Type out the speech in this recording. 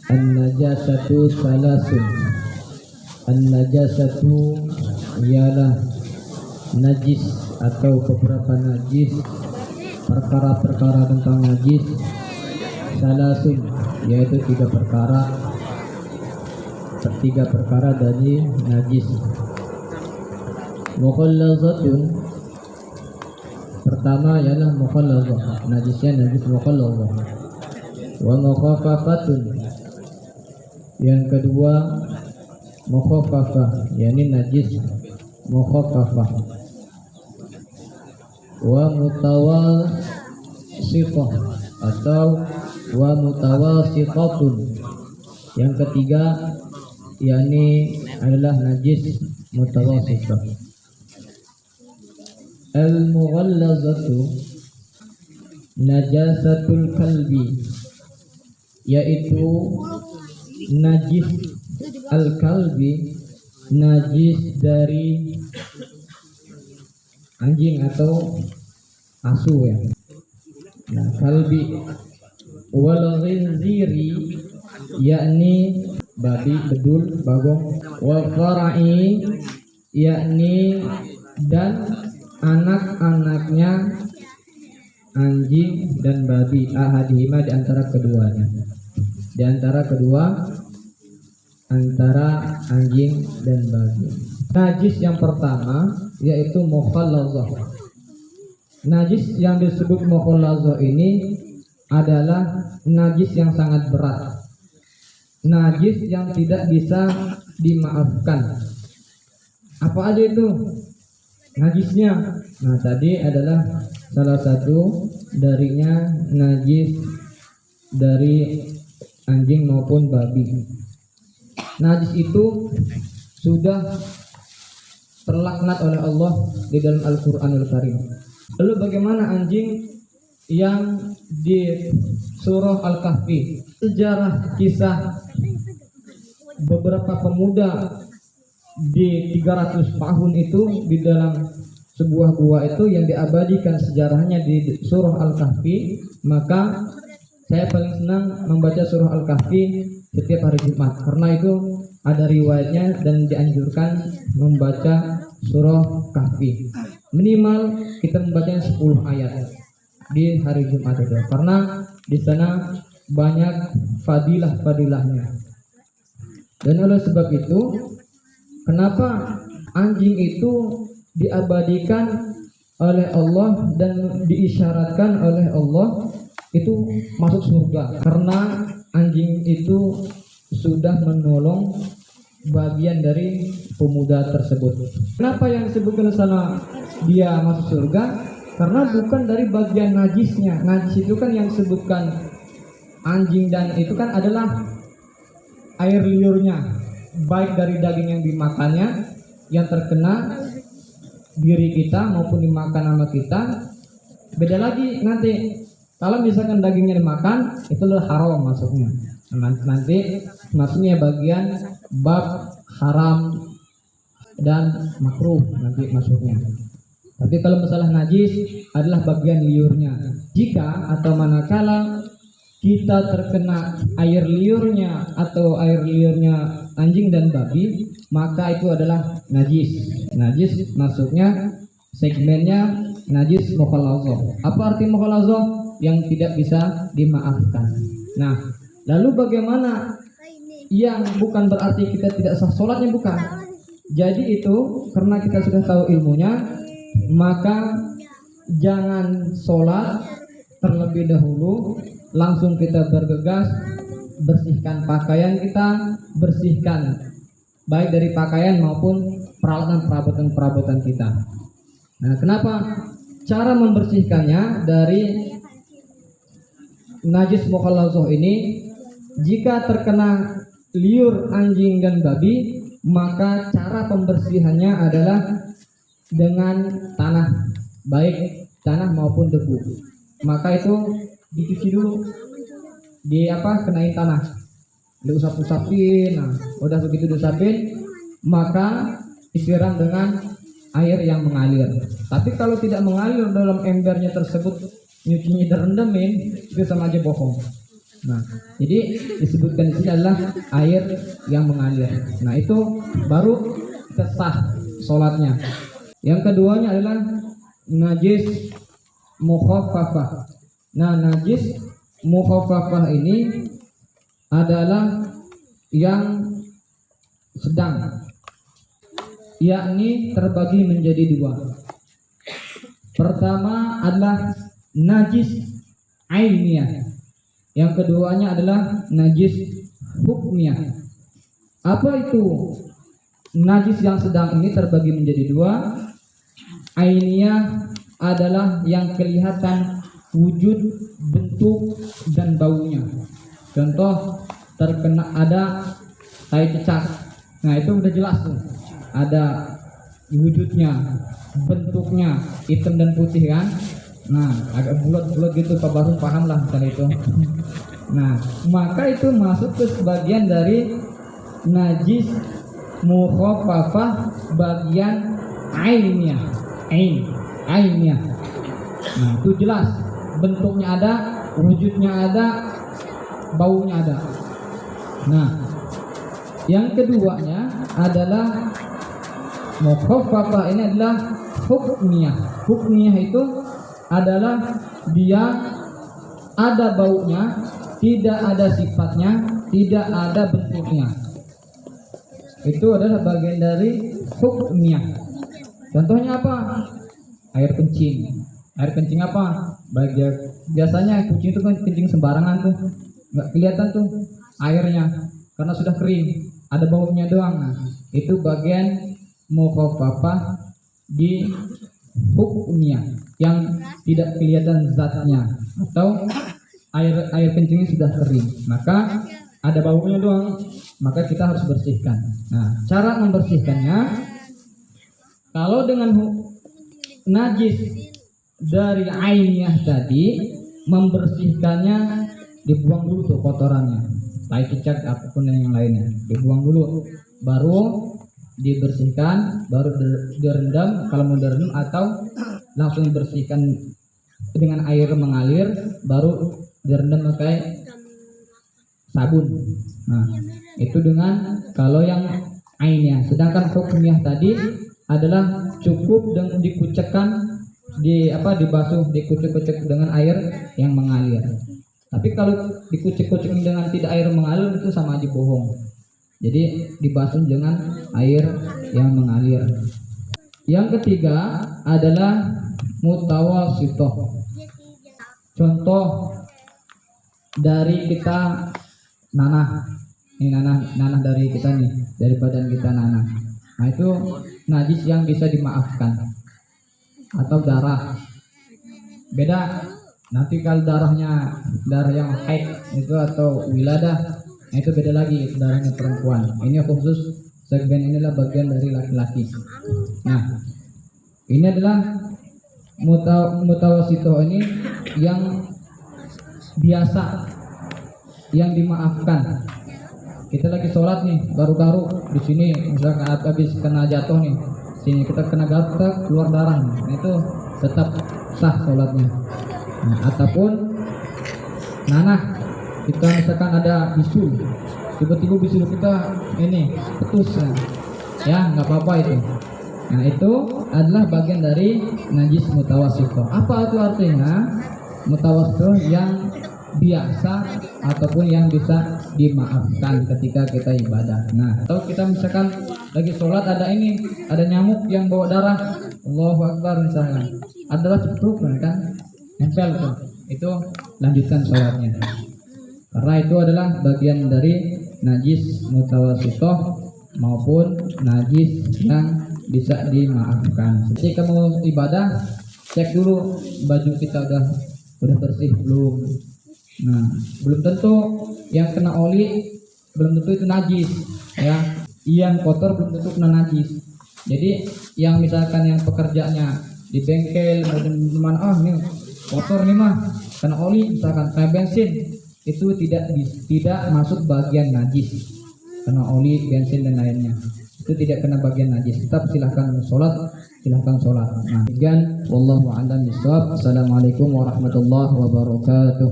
An-najasatu salasun. An-najasatu ialah najis atau beberapa najis, perkara-perkara tentang najis. Salasun yaitu tiga perkara dari najis. Mukhallazatun, pertama ialah mukhallazah, najisnya najis mukhallazah. Wa mukhaffafatun, yang kedua mukhaffafah, yakni najis mukhaffafah. Wa mutawassithah atau wa mutawassithatun, yang ketiga yakni adalah najis mutawassithah. Al-mughallazatu najasatul kalbi, yaitu najis al-kalbi, najis dari anjing atau asu ya. Nah, kalbi. Wal khinziri, yakni babi, bedul, bagong. Wal fara'i, yakni dan anak-anaknya anjing dan babi, ahadihima, di antara keduanya, di antara anjing dan babi. Najis yang pertama yaitu mukhallazah. Najis yang disebut mukhallazah ini adalah najis yang sangat berat, najis yang tidak bisa dimaafkan. Apa aja itu najisnya? Nah, tadi adalah salah satu darinya najis dari anjing maupun babi. Najis itu sudah terlaknat oleh Allah di dalam Al-Qur'anul Karim. Lalu bagaimana anjing yang di surah Al-Kahfi? Sejarah kisah beberapa pemuda di 300 tahun itu di dalam sebuah gua itu yang diabadikan sejarahnya di surah Al-Kahfi. Maka saya paling senang membaca surah Al-Kahfi setiap hari Jumat, karena itu ada riwayatnya dan dianjurkan membaca surah Kahfi. Minimal kita membacanya 10 ayat di hari Jumat itu, karena di sana banyak fadilah-fadilahnya. Dan oleh sebab itu, kenapa anjing itu diabadikan oleh Allah dan diisyaratkan oleh Allah itu masuk surga? Karena anjing itu sudah menolong bagian dari pemuda tersebut. Kenapa yang disebutkan sana dia masuk surga? Karena bukan dari bagian najisnya. Najis itu kan yang disebutkan anjing dan itu kan adalah air liurnya, baik dari daging yang dimakannya yang terkena diri kita maupun dimakan sama kita. Beda lagi nanti kalau misalkan dagingnya dimakan, itu adalah haram masuknya. Nanti masuknya bagian bab haram dan makruh nanti masuknya. Tapi kalau masalah najis adalah bagian liurnya. Jika atau manakala kita terkena air liurnya atau air liurnya anjing dan babi, maka itu adalah najis. Najis masuknya segmennya najis mukhallazah. Apa arti mukhallazah? Yang tidak bisa dimaafkan. Nah, lalu bagaimana yang bukan berarti kita tidak sah sholatnya? Bukan. Jadi itu karena kita sudah tahu ilmunya, maka jangan sholat terlebih dahulu, langsung kita bergegas bersihkan pakaian kita, bersihkan baik dari pakaian maupun peralatan-perabotan kita. Nah, kenapa? Cara membersihkannya dari najis mukhallazah ini, jika terkena liur anjing dan babi, maka cara pembersihannya adalah dengan tanah, baik tanah maupun debu. Maka itu dicuci dulu, kenain tanah, diusap-usapin. Nah, udah begitu diusapin, maka disiram dengan air yang mengalir. Tapi kalau tidak mengalir dalam embernya tersebut, nyucinya direndamin, itu sama aja bohong. Nah, jadi disebutkan di sini adalah air yang mengalir. Nah, itu baru sah sholatnya. Yang keduanya adalah najis mukhaffafah. Nah, najis mukhaffafah ini adalah yang sedang, yakni terbagi menjadi dua. Pertama adalah najis ainiyah, yang keduanya adalah najis hukmiyah. Apa itu najis yang sedang ini terbagi menjadi dua? Ainiyah adalah yang kelihatan wujud, bentuk, dan baunya. Contoh, terkena ada tai cicak. Nah, itu udah jelas tuh. Ada wujudnya, bentuknya hitam dan putih kan. Nah, agak bulat-bulat gitu, Pak Baru paham lah misalnya itu. Nah, maka itu masuk ke sebagian dari najis mukhaffafah bagian ainnya. Ainnya. Nah, itu jelas, bentuknya ada, wujudnya ada, baunya ada. Nah, yang keduanya adalah mukhaffafah, ini adalah hukmiyah. Hukmiyah itu adalah dia ada baunya, tidak ada sifatnya, tidak ada bentuknya. Itu adalah bagian dari hukmiyah. Contohnya apa? Air kencing. Air kencing apa? Biasanya kucing itu kan kencing sembarangan tuh, nggak kelihatan tuh airnya karena sudah kering, ada baunya doang. Nah, itu bagian mukhaffafah di hukmiyah yang tidak kelihatan zatnya, atau air kencingnya sudah kering, maka ada baunya doang, maka kita harus bersihkan. Nah, cara membersihkannya, kalau dengan najis dari ainiyah tadi, membersihkannya dibuang dulu tuh kotorannya, tai cicak apapun yang lainnya, dibuang dulu, baru dibersihkan, baru direndam kalau mau direndam, atau langsung dibersihkan dengan air mengalir, baru direndam pakai sabun. Nah, itu dengan kalau yang ainnya. Sedangkan hukmiyah tadi adalah cukup dengan dikucekkan, dibasuh, dikucek-kucek dengan air yang mengalir. Tapi kalau dikucek-kucek dengan tidak air mengalir, itu sama aja bohong. Jadi dibasuh dengan air yang mengalir. Yang ketiga adalah mutawasithah. Contoh dari kita nanah. Ini nanah dari kita nih, dari badan kita nanah. Nah, itu najis yang bisa dimaafkan. Atau darah. Beda. Nanti kalau darah yang haid itu atau wiladah, nah itu beda lagi, darahnya perempuan. Ini khusus segmen inilah bagian dari laki-laki. Nah, ini adalah mutawasithah, ini yang biasa, yang dimaafkan. Kita lagi sholat nih, baru-baru di sini misalkan habis kena jatuh nih, sini kita kena gatal, keluar darah, nah itu tetap sah sholatnya. Nah, ataupun nanah, kita misalkan ada bisul, tiba-tiba bisul kita ini putus, ya nggak apa-apa itu. Nah, itu adalah bagian dari najis mutawasithah. Apa itu artinya? Mutawasithah yang biasa ataupun yang bisa dimaafkan ketika kita ibadah. Nah, atau kita misalkan lagi sholat ada nyamuk yang bawa darah, Allahu Akbar misalkan, adalah ceplok kan, nempel tuh, itu lanjutkan sholatnya. Karena itu adalah bagian dari najis mutawasithah maupun najis yang bisa dimaafkan. Ketika mau ibadah, cek dulu baju kita udah bersih belum. Nah, belum tentu yang kena oli belum tentu itu najis, ya. Yang kotor belum tentu kena najis. Jadi yang misalkan yang pekerjaannya di bengkel di mana, nih kotor nih mah, kena oli misalkan kayak bensin, itu tidak masuk bagian najis. Kena oli, bensin dan lainnya, itu tidak kena bagian najis. Tetap silahkan sholat. Nah, demikian wallahu a'lam bishawab. Assalamualaikum warahmatullahi wabarakatuh.